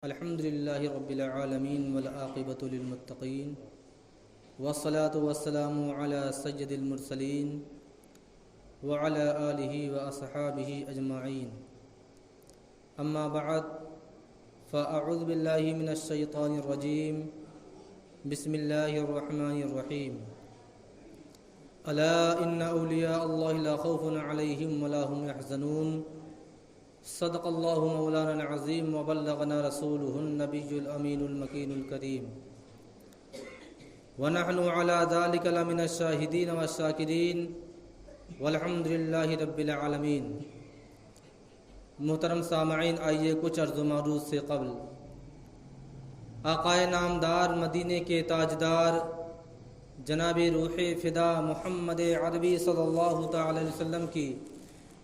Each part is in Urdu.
الحمد للہ رب العالمین والعاقبۃ للمتقین والصلاة والسلام علی سید المرسلین وعلی آلہ واصحابہ اجمعین اما بعد فاعوذ باللہ من الشیطان الرجیم بسم اللہ الرحمن الرحیم الا ان اولیاء اللہ لا خوف علیہم ولا هم يحزنون صدق اللہ مولانا العظیم وبلغنا رسولہ النبی الامین المکین الکریم ونحن على ذلك لمن الشاہدین والشاکرین والحمد للہ رب العالمین۔ محترم سامعین، آئیے کچھ عرض و معروض سے قبل آقائے نامدار مدینے کے تاجدار جناب روح فدا محمد عربی صلی اللہ تعالی علیہ وسلم کی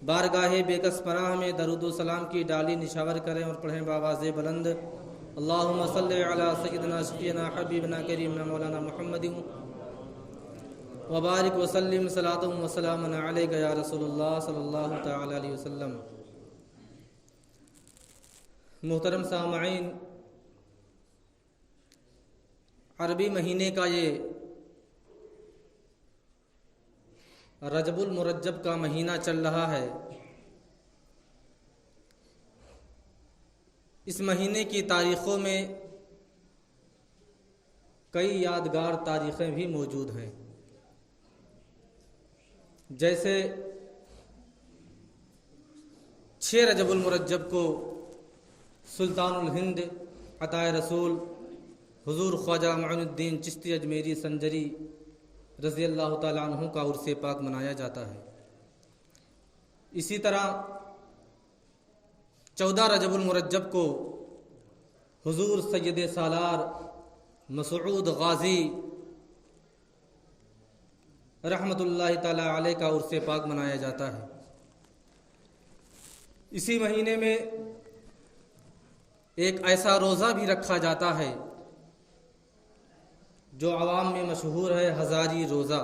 بارگاہ بیکس پناہ میں درود و سلام کی ڈالی نشاور کریں اور پڑھیں بآواز بلند اللہم صلی علی سیدنا شفیعنا حبیبنا کریمنا مولانا محمد وبارک وسلم صلاۃ و سلام علیک یا رسول اللہ صلی اللہ تعالی علیہ وسلم۔ محترم سامعین، عربی مہینے کا یہ رجب المرجب کا مہینہ چل رہا ہے۔ اس مہینے کی تاریخوں میں کئی یادگار تاریخیں بھی موجود ہیں، جیسے 6 رجب المرجب کو سلطان الہند عطائے رسول حضور خواجہ معین الدین چشتی اجمیری سنجری رضی اللہ تعالیٰ عنہ کا عرس پاک منایا جاتا ہے۔ اسی طرح 14 رجب المرجب کو حضور سید سالار مسعود غازی رحمۃ اللہ تعالیٰ علیہ کا عرس پاک منایا جاتا ہے۔ اسی مہینے میں ایک ایسا روزہ بھی رکھا جاتا ہے جو عوام میں مشہور ہے، ہزاری روزہ،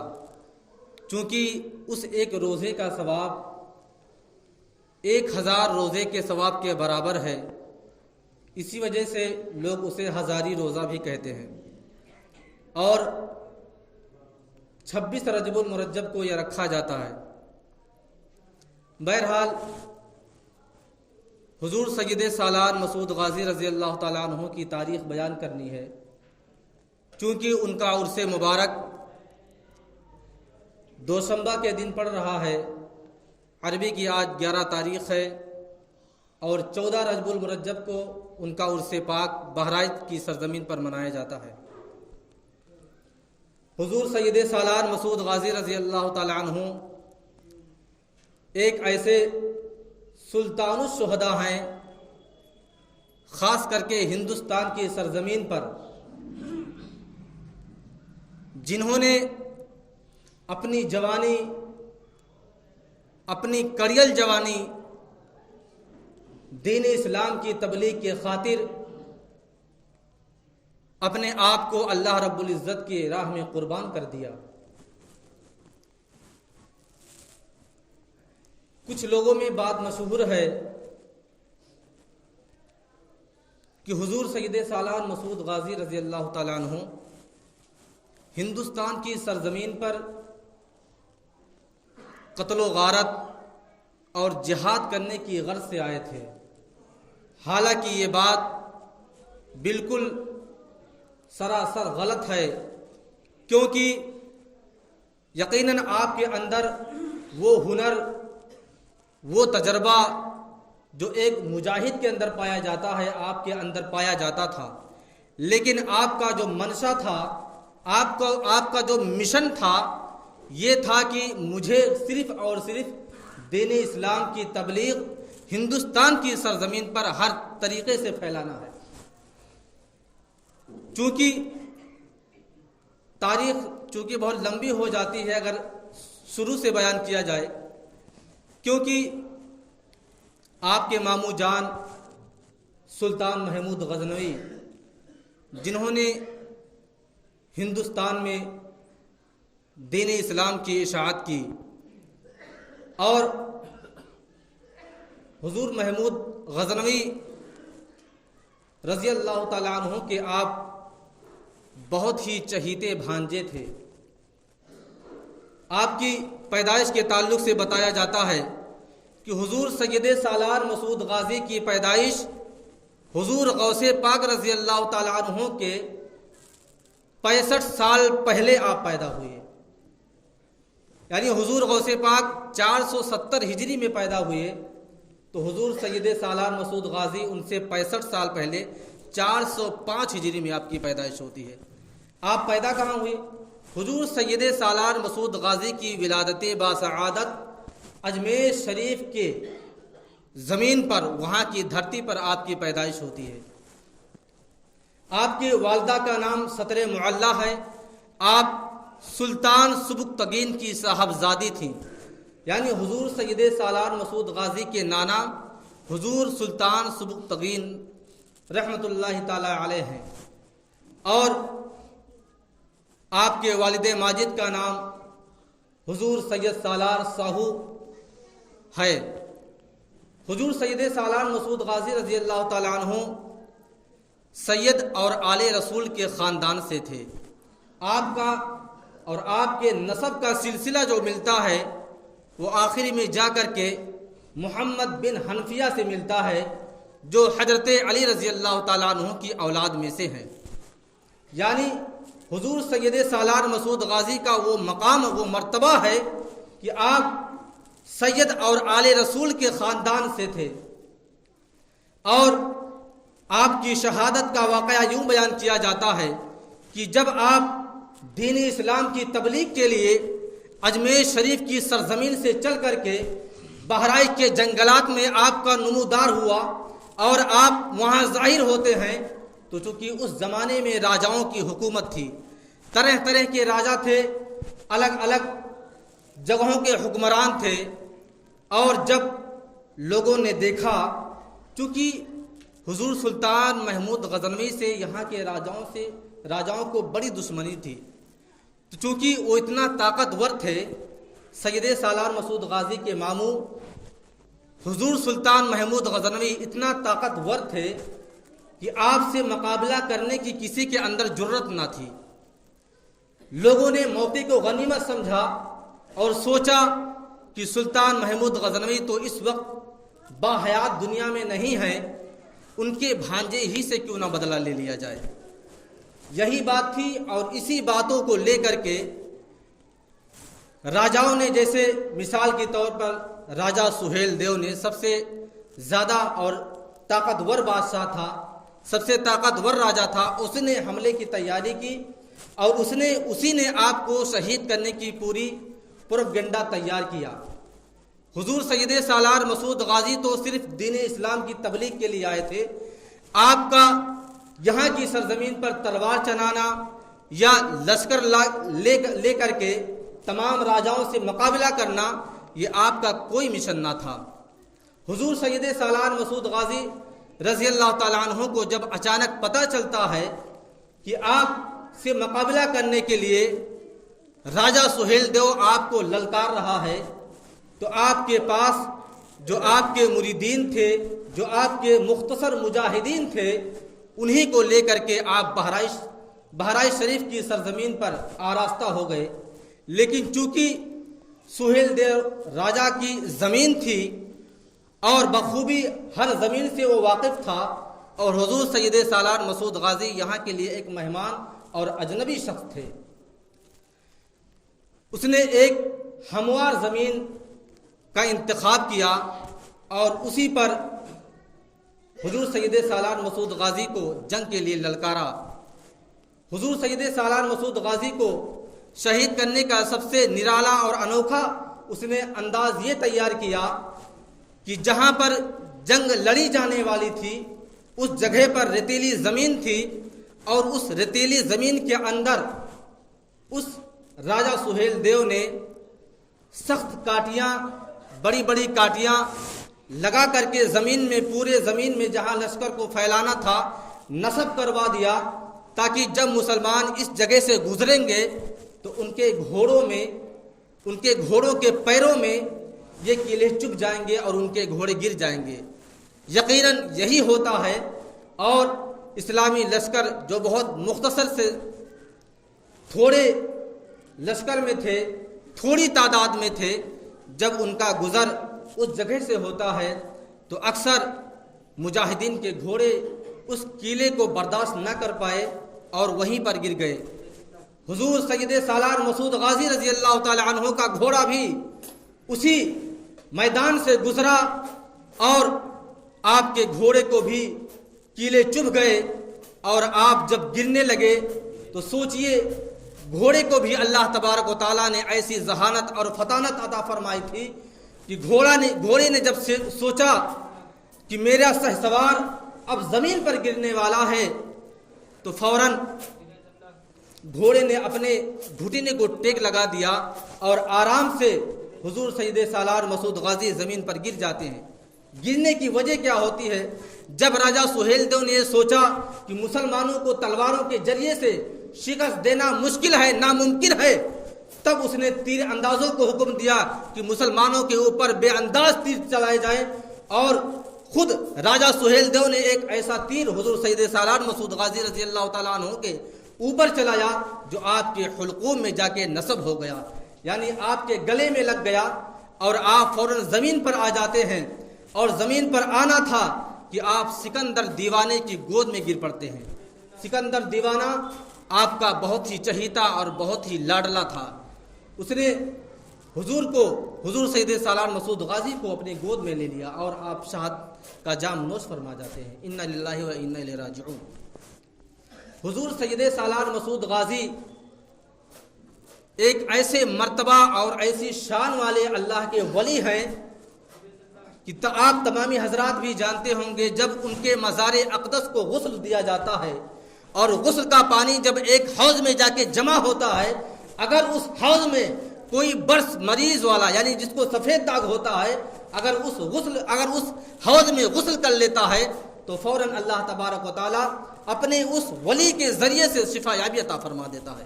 چونکہ اس ایک روزے کا ثواب 1000 روزے کے ثواب کے برابر ہے، اسی وجہ سے لوگ اسے ہزاری روزہ بھی کہتے ہیں۔ اور 26 رجب المرجب کو یہ رکھا جاتا ہے۔ بہرحال حضور سید سالار مسعود غازی رضی اللہ تعالیٰ عنہ کی تاریخ بیان کرنی ہے، چونکہ ان کا عرس مبارک دوشنبہ کے دن پڑ رہا ہے۔ عربی کی آج 11 تاریخ ہے اور 14 رجب المرجب کو ان کا عرس پاک بہرائچ کی سرزمین پر منایا جاتا ہے۔ حضور سید سالار مسعود غازی رضی اللہ تعالی عنہ ایک ایسے سلطان الشہداء ہیں، خاص کر کے ہندوستان کی سرزمین پر، جنہوں نے اپنی جوانی، اپنی کڑیل جوانی دین اسلام کی تبلیغ کی خاطر اپنے آپ کو اللہ رب العزت کی راہ میں قربان کر دیا۔ کچھ لوگوں میں بات مشہور ہے کہ حضور سید سالار مسعود غازی رضی اللہ تعالیٰ عنہ ہندوستان کی سرزمین پر قتل و غارت اور جہاد کرنے کی غرض سے آئے تھے۔ حالانکہ یہ بات بالکل سراسر غلط ہے، کیونکہ یقیناً آپ کے اندر وہ ہنر، وہ تجربہ جو ایک مجاہد کے اندر پایا جاتا ہے، آپ کے اندر پایا جاتا تھا، لیکن آپ کا جو منشا تھا، آپ کا جو مشن تھا، یہ تھا کہ مجھے صرف اور صرف دین اسلام کی تبلیغ ہندوستان کی سرزمین پر ہر طریقے سے پھیلانا ہے۔ تاریخ چونکہ بہت لمبی ہو جاتی ہے اگر شروع سے بیان کیا جائے، کیونکہ آپ کے ماموں جان سلطان محمود غزنوی، جنہوں نے ہندوستان میں دین اسلام کی اشاعت کی، اور حضور محمود غزنوی رضی اللہ تعالیٰ عنہ کے آپ بہت ہی چہیتے بھانجے تھے۔ آپ کی پیدائش کے تعلق سے بتایا جاتا ہے کہ حضور سید سالار مسعود غازی کی پیدائش حضور غوث پاک رضی اللہ تعالیٰ عنہ کے 65 سال پہلے آپ پیدا ہوئے، یعنی حضور غوث پاک 470 ہجری میں پیدا ہوئے، تو حضور سید سالار مسعود غازی ان سے 65 سال پہلے 405 ہجری میں آپ کی پیدائش ہوتی ہے۔ آپ پیدا کہاں ہوئے؟ حضور سید سالار مسعود غازی کی ولادت باسعادت اجمیر شریف کے زمین پر، وہاں کی دھرتی پر آپ کی پیدائش ہوتی ہے۔ آپ کی والدہ کا نام ستر معلہ ہے۔ آپ سلطان سبکتگین کی صاحبزادی تھیں، یعنی حضور سید سالار مسعود غازی کے نانا حضور سلطان سبکتگین رحمۃ اللہ تعالی علیہ ہیں، اور آپ کے والد ماجد کا نام حضور سید سالار ساہو ہے۔ حضور سید سالار مسعود غازی رضی اللہ تعالیٰ عنہ سید اور آل رسول کے خاندان سے تھے۔ آپ کا اور آپ کے نسب کا سلسلہ جو ملتا ہے وہ آخری میں جا کر کے محمد بن حنفیہ سے ملتا ہے، جو حضرت علی رضی اللہ تعالیٰ عنہ کی اولاد میں سے ہیں۔ یعنی حضور سید سالار مسعود غازی کا وہ مقام، وہ مرتبہ ہے کہ آپ سید اور آل رسول کے خاندان سے تھے۔ اور آپ کی شہادت کا واقعہ یوں بیان کیا جاتا ہے کہ جب آپ دین اسلام کی تبلیغ کے لیے اجمیر شریف کی سرزمین سے چل کر کے بہرائچ کے جنگلات میں آپ کا نمودار ہوا اور آپ وہاں ظاہر ہوتے ہیں، تو چونکہ اس زمانے میں راجاؤں کی حکومت تھی، طرح طرح کے راجا تھے، الگ الگ جگہوں کے حکمران تھے، اور جب لوگوں نے دیکھا چونکہ حضور سلطان محمود غزنوی سے یہاں کے راجاؤں کو بڑی دشمنی تھی، تو چونکہ وہ اتنا طاقتور تھے، سید سالار مسعود غازی کے ماموں حضور سلطان محمود غزنوی اتنا طاقتور تھے کہ آپ سے مقابلہ کرنے کی کسی کے اندر جرت نہ تھی۔ لوگوں نے موقع کو غنیمت سمجھا اور سوچا کہ سلطان محمود غزنوی تو اس وقت باحیات دنیا میں نہیں ہیں، ان کے بھانجے ہی سے کیوں نہ بدلہ لے لیا جائے۔ یہی بات تھی، اور اسی باتوں کو لے کر کے راجاؤں نے، جیسے مثال کے طور پر راجا سہیل دیو نے سب سے زیادہ اور طاقتور بادشاہ تھا، سب سے طاقتور راجا تھا، اس نے حملے کی تیاری کی اور اسی نے آپ کو شہید کرنے کی پوری پروپیگنڈا تیار کیا۔ حضور سید سالار مسعود غازی تو صرف دین اسلام کی تبلیغ کے لیے آئے تھے، آپ کا یہاں کی سرزمین پر تلوار چلانا یا لشکر لے کر کے تمام راجاؤں سے مقابلہ کرنا، یہ آپ کا کوئی مشن نہ تھا۔ حضور سید سالار مسعود غازی رضی اللہ تعالیٰ عنہ کو جب اچانک پتہ چلتا ہے کہ آپ سے مقابلہ کرنے کے لیے راجا سہیل دیو آپ کو للکار رہا ہے، تو آپ کے پاس جو آپ کے مریدین تھے، جو آپ کے مختصر مجاہدین تھے، انہی کو لے کر کے آپ بہرائچ شریف کی سرزمین پر آراستہ ہو گئے۔ لیکن چونکہ سہیل دیو راجا کی زمین تھی اور بخوبی ہر زمین سے وہ واقف تھا، اور حضور سید سالار مسعود غازی یہاں کے لیے ایک مہمان اور اجنبی شخص تھے، اس نے ایک ہموار زمین کا انتخاب کیا اور اسی پر حضور سید سالار مسعود غازی کو جنگ کے لیے للکارا۔ حضور سید سالار مسعود غازی کو شہید کرنے کا سب سے نرالا اور انوکھا اس نے انداز یہ تیار کیا کہ جہاں پر جنگ لڑی جانے والی تھی اس جگہ پر ریتیلی زمین تھی، اور اس ریتیلی زمین کے اندر اس راجا سہیل دیو نے سخت کاٹیاں، بڑی بڑی کاٹیاں لگا کر کے زمین میں، پورے زمین میں جہاں لشکر کو پھیلانا تھا نصب کروا دیا، تاکہ جب مسلمان اس جگہ سے گزریں گے تو ان کے گھوڑوں کے پیروں میں یہ کیلیں چبھ جائیں گے اور ان کے گھوڑے گر جائیں گے۔ یقیناً یہی ہوتا ہے، اور اسلامی لشکر جو بہت مختصر سے تھوڑے لشکر میں تھے، تھوڑی تعداد میں تھے، جب ان کا گزر اس جگہ سے ہوتا ہے تو اکثر مجاہدین کے گھوڑے اس قلعے کو برداشت نہ کر پائے اور وہیں پر گر گئے۔ حضور سید سالار مسعود غازی رضی اللہ تعالی عنہ کا گھوڑا بھی اسی میدان سے گزرا اور آپ کے گھوڑے کو بھی کیلے چبھ گئے، اور آپ جب گرنے لگے تو سوچئے گھوڑے کو بھی اللہ تبارک و تعالیٰ نے ایسی ذہانت اور فطانت عطا فرمائی تھی کہ گھوڑے نے جب سوچا کہ میرا شہسوار اب زمین پر گرنے والا ہے تو فوراً گھوڑے نے اپنے گھٹنے کو ٹیک لگا دیا اور آرام سے حضور سید سالار مسعود غازی زمین پر گر جاتے ہیں۔ گرنے کی وجہ کیا ہوتی ہے؟ جب راجہ سہیل دیو نے یہ سوچا کہ مسلمانوں کو تلواروں کے ذریعے سے شکست دینا مشکل ہے، ناممکن ہے، تب اس نے تیر اندازوں کو حکم دیا کہ مسلمانوں کے اوپر بے انداز تیر چلائے جائیں، اور خود راجہ سہیل دیو نے ایک ایسا تیر حضور سید سالار مسعود غازی رضی اللہ تعالیٰ عنہ کے اوپر چلایا جو آپ کے حلقوم میں جا کے نصب ہو گیا، یعنی آپ کے گلے میں لگ گیا اور آپ فوراً زمین پر آ جاتے ہیں، اور زمین پر آنا تھا کہ آپ سکندر دیوانے کی گود میں گر پڑتے ہیں۔ سکندر دیوانہ آپ کا بہت ہی چہیتا اور بہت ہی لاڈلا تھا، اس نے حضور سید سالار مسعود غازی کو اپنی گود میں لے لیا اور آپ شہادت کا جام نوش فرما جاتے ہیں۔ انا للہ و انا الیہ راجعون۔ حضور سید سالار مسعود غازی ایک ایسے مرتبہ اور ایسی شان والے اللہ کے ولی ہیں کہ آپ تمامی حضرات بھی جانتے ہوں گے، جب ان کے مزار اقدس کو غسل دیا جاتا ہے اور غسل کا پانی جب ایک حوض میں جا کے جمع ہوتا ہے، اگر اس حوض میں کوئی برس مریض والا یعنی جس کو سفید داغ ہوتا ہے اگر اس حوض میں غسل کر لیتا ہے تو فوراً اللہ تبارک و تعالیٰ اپنے اس ولی کے ذریعے سے شفا یابی عطا فرما دیتا ہے۔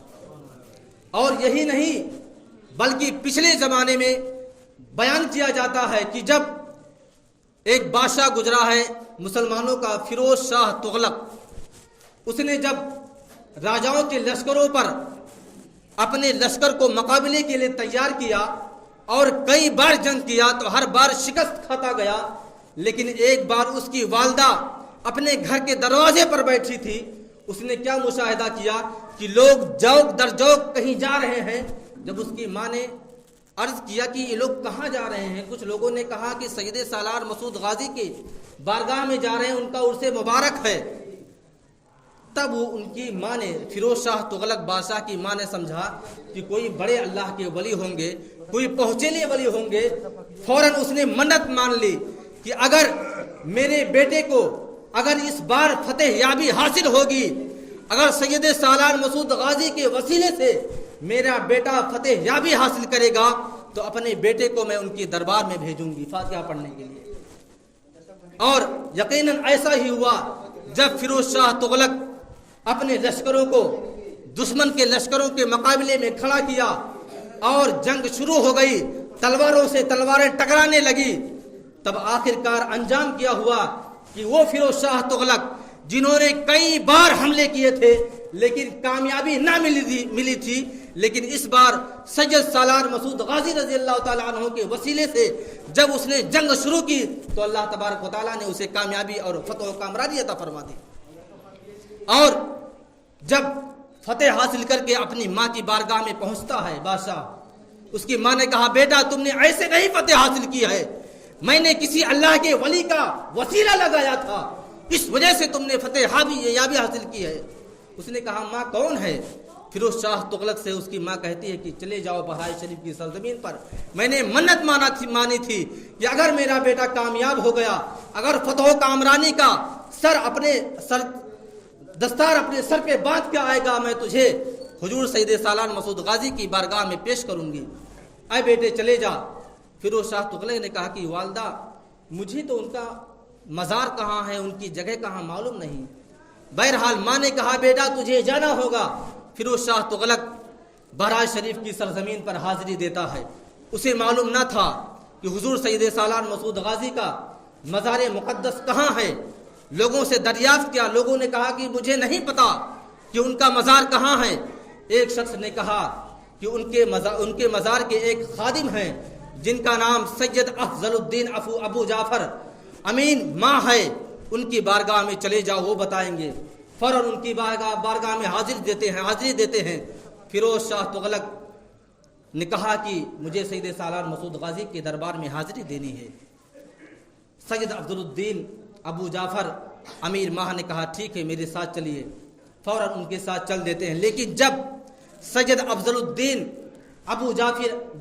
اور یہی نہیں بلکہ پچھلے زمانے میں بیان کیا جاتا ہے کہ جب ایک بادشاہ گزرا ہے مسلمانوں کا، فیروز شاہ تغلق، اس نے جب راجاؤں کے لشکروں پر اپنے لشکر کو مقابلے کے لیے تیار کیا اور کئی بار جنگ کیا تو ہر بار شکست کھاتا گیا، لیکن ایک بار اس کی والدہ اپنے گھر کے دروازے پر بیٹھی تھی، اس نے کیا مشاہدہ کیا کہ لوگ جوک در جوک کہیں جا رہے ہیں۔ جب اس کی ماں نے عرض کیا کہ یہ لوگ کہاں جا رہے ہیں، کچھ لوگوں نے کہا کہ سید سالار مسعود غازی کی بارگاہ میں جا رہے ہیں، ان کا عرس مبارک ہے، تب وہ ان کی ماں نے، فیروز شاہ تغلق بادشاہ کی ماں نے سمجھا کہ کوئی بڑے اللہ کے ولی ہوں گے، کوئی پہنچیلے ولی ہوں گے، فوراً اس نے منت مان لی کہ اگر میرے بیٹے کو اگر اس بار فتح یابی حاصل ہوگی، اگر سید سالار مسعود غازی کے وسیلے سے میرا بیٹا فتح یابی حاصل کرے گا تو اپنے بیٹے کو میں ان کی دربار میں بھیجوں گی فاتحہ پڑھنے کے لیے۔ اور یقیناً ایسا ہی ہوا، جب فیروز شاہ تغلق اپنے لشکروں کو دشمن کے لشکروں کے مقابلے میں کھڑا کیا اور جنگ شروع ہو گئی، تلواروں سے تلواریں ٹکرانے لگی، تب آخرکار انجام کیا ہوا کہ وہ فیروز شاہ تغلق جنہوں نے کئی بار حملے کیے تھے لیکن کامیابی نہ ملی تھی، لیکن اس بار سید سالار مسعود غازی رضی اللہ تعالیٰ عنہ کے وسیلے سے جب اس نے جنگ شروع کی تو اللہ تبارک و تعالیٰ نے اسے کامیابی اور فتح و کامرانی عطا فرما دی۔ اور جب فتح حاصل کر کے اپنی ماں کی بارگاہ میں پہنچتا ہے بادشاہ، اس کی ماں نے کہا بیٹا تم نے ایسے نہیں فتح حاصل کی ہے، میں نے کسی اللہ کے ولی کا وسیلہ لگایا تھا، اس وجہ سے تم نے فتح یابی حاصل کی ہے۔ اس نے کہا ماں کون ہے؟ فیروز شاہ تغلق سے اس کی ماں کہتی ہے کہ چلے جاؤ بہرائچ شریف کی سرزمین پر، میں نے منت مانی تھی کہ اگر میرا بیٹا کامیاب ہو گیا، اگر فتح و کامرانی کا دستار اپنے سر پہ باندھ کے آئے گا، میں تجھے حضور سید سالار مسعود غازی کی بارگاہ میں پیش کروں گی، اے بیٹے چلے جا۔ فیروز شاہ تغلق نے کہا کہ والدہ مجھے تو ان کا مزار کہاں ہے، ان کی جگہ کہاں معلوم نہیں۔ بہرحال ماں نے کہا بیٹا تجھے جانا ہوگا۔ فیروز شاہ تغلق بہرائچ شریف کی سرزمین پر حاضری دیتا ہے، اسے معلوم نہ تھا کہ حضور سید سالار مسعود غازی کا مزار مقدس کہاں ہے، لوگوں سے دریافت کیا. لوگوں نے کہا کہ مجھے نہیں پتا کہ ان کا مزار کہاں ہے. ایک شخص نے کہا کہ ان کے مزار کے ایک خادم ہیں جن کا نام سید افضل الدین ابو جعفر امین ماں ہے, ان کی بارگاہ میں چلے جاؤ, وہ بتائیں گے. فوراً ان کی بارگاہ میں حاضری دیتے ہیں. فیروز شاہ تغلق نے کہا کہ مجھے سید سالار مسعود غازی کے دربار میں حاضری دینی ہے. سید افضل الدین ابو جعفر امیر ماہ نے کہا ٹھیک ہے میرے ساتھ چلیے. فوراً ان کے ساتھ چل دیتے ہیں. لیکن جب سید افضل الدین ابو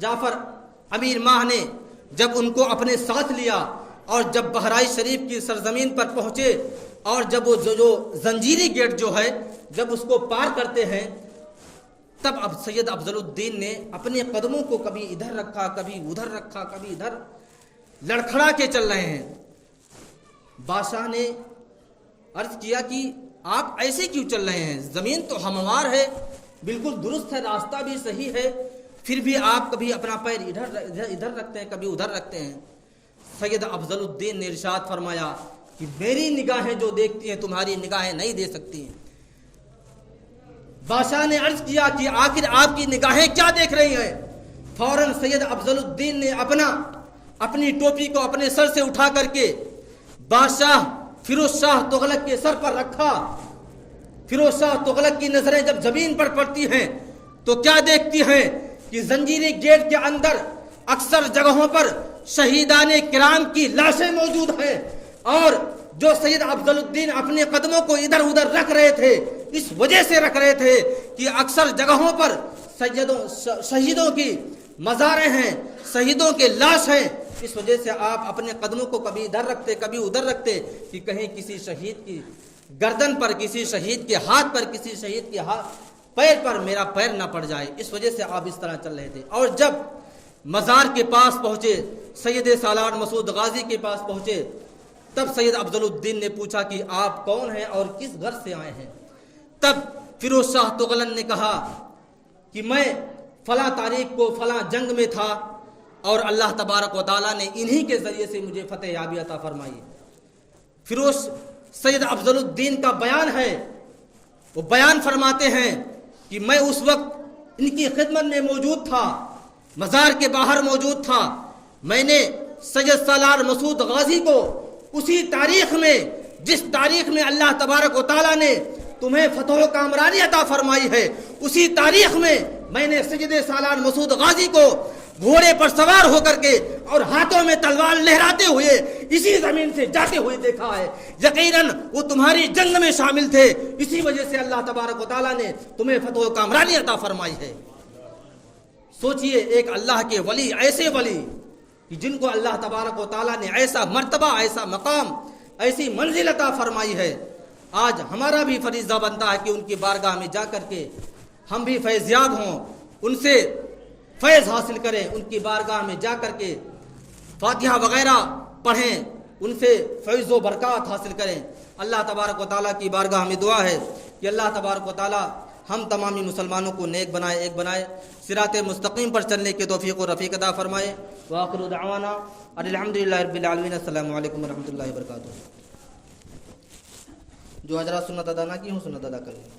جعفر امیر ماہ نے جب ان کو اپنے ساتھ لیا اور جب بہرائچ شریف کی سرزمین پر پہنچے اور جب وہ جو زنجیری گیٹ جو ہے جب اس کو پار کرتے ہیں, تب اب سید افضل الدین نے اپنے قدموں کو کبھی ادھر رکھا, کبھی ادھر رکھا, کبھی ادھر, لڑکھڑا کے چل رہے ہیں. بادشاہ نے عرض کیا کہ آپ ایسے کیوں چل رہے ہیں؟ زمین تو ہموار ہے, بالکل درست ہے, راستہ بھی صحیح ہے, پھر بھی آپ کبھی اپنا پیر ادھر رکھتے ہیں, کبھی ادھر رکھتے ہیں. سید افضل الدین نے ارشاد فرمایا کہ میری نگاہیں جو دیکھتی ہیں تمہاری نگاہیں نہیں دے سکتی ہیں. بادشاہ نے عرض کیا کہ آخر آپ کی نگاہیں کیا دیکھ رہی ہیں؟ فوراً سید افضل الدین نے اپنی ٹوپی کو اپنے سر سے اٹھا کر کے بادشاہ فیروز شاہ تغلق کے سر پر رکھا. فیروز شاہ تغلق کی نظریں جب زمین پر پڑتی ہیں تو کیا دیکھتی ہیں کہ زنجیری گیٹ کے اندر اکثر جگہوں پر شہیدان کرام کی لاشیں موجود ہیں, اور جو سید افضل الدین اپنے قدموں کو ادھر ادھر رکھ رہے تھے اس وجہ سے رکھ رہے تھے کہ اکثر جگہوں پر شہیدوں کی مزاریں ہیں, شہیدوں کے لاش ہیں. اس وجہ سے آپ اپنے قدموں کو کبھی ادھر رکھتے, کبھی ادھر رکھتے کہ کہیں کسی شہید کی گردن پر, کسی شہید کے ہاتھ پر, کسی شہید کے پیر پر میرا پیر نہ پڑ جائے. اس وجہ سے آپ اس طرح چل رہے تھے. اور جب مزار کے پاس پہنچے, سید سالار مسعود غازی کے پاس پہنچے, تب سید افضل الدین نے پوچھا کہ آپ کون ہیں اور کس گھر سے آئے ہیں؟ تب فیروز شاہ تغلق نے کہا کہ میں فلاں تاریخ کو فلاں جنگ میں تھا اور اللہ تبارک و تعالیٰ نے انہی کے ذریعے سے مجھے فتح یابی عطا فرمائی. سید افضل الدین کا بیان ہے, وہ بیان فرماتے ہیں کہ میں اس وقت ان کی خدمت میں موجود تھا, مزار کے باہر موجود تھا. میں نے سید سالار مسعود غازی کو اسی تاریخ میں, جس تاریخ میں اللہ تبارک و تعالیٰ نے تمہیں فتح و کامرانی عطا فرمائی ہے, اسی تاریخ میں نے سید سالار مسعود غازی کو گھوڑے پر سوار ہو کر کے اور ہاتھوں میں تلوار لہراتے ہوئے اسی زمین سے جاتے ہوئے دیکھا ہے. یقیناً وہ تمہاری جنگ میں شامل تھے, اسی وجہ سے اللہ تبارک و تعالیٰ نے تمہیں فتح و کامرانی عطا فرمائی ہے. سوچئے ایک اللہ کے ولی, ایسے ولی کہ جن کو اللہ تبارک و تعالیٰ نے ایسا مرتبہ, ایسا مقام, ایسی منزل عطا فرمائی ہے. آج ہمارا بھی فریضہ بنتا ہے کہ ان کی بارگاہ میں جا کر کے ہم بھی فیض یاب ہوں, ان سے فیض حاصل کریں, ان کی بارگاہ میں جا کر کے فاتحہ وغیرہ پڑھیں, ان سے فیض و برکات حاصل کریں. اللہ تبارک و تعالیٰ کی بارگاہ میں دعا ہے کہ اللہ تبارک و تعالیٰ ہم تمامی مسلمانوں کو نیک بنائے, ایک بنائے, صراط مستقیم پر چلنے کے توفیق و رفیق عطا فرمائے. وآخر دعوانا الحمدللہ رب العالمین. السلام علیکم ورحمۃ اللہ وبرکاتہ. جو حضرات سنت ادا نہ کی ہوں سنت ادا کر لیں.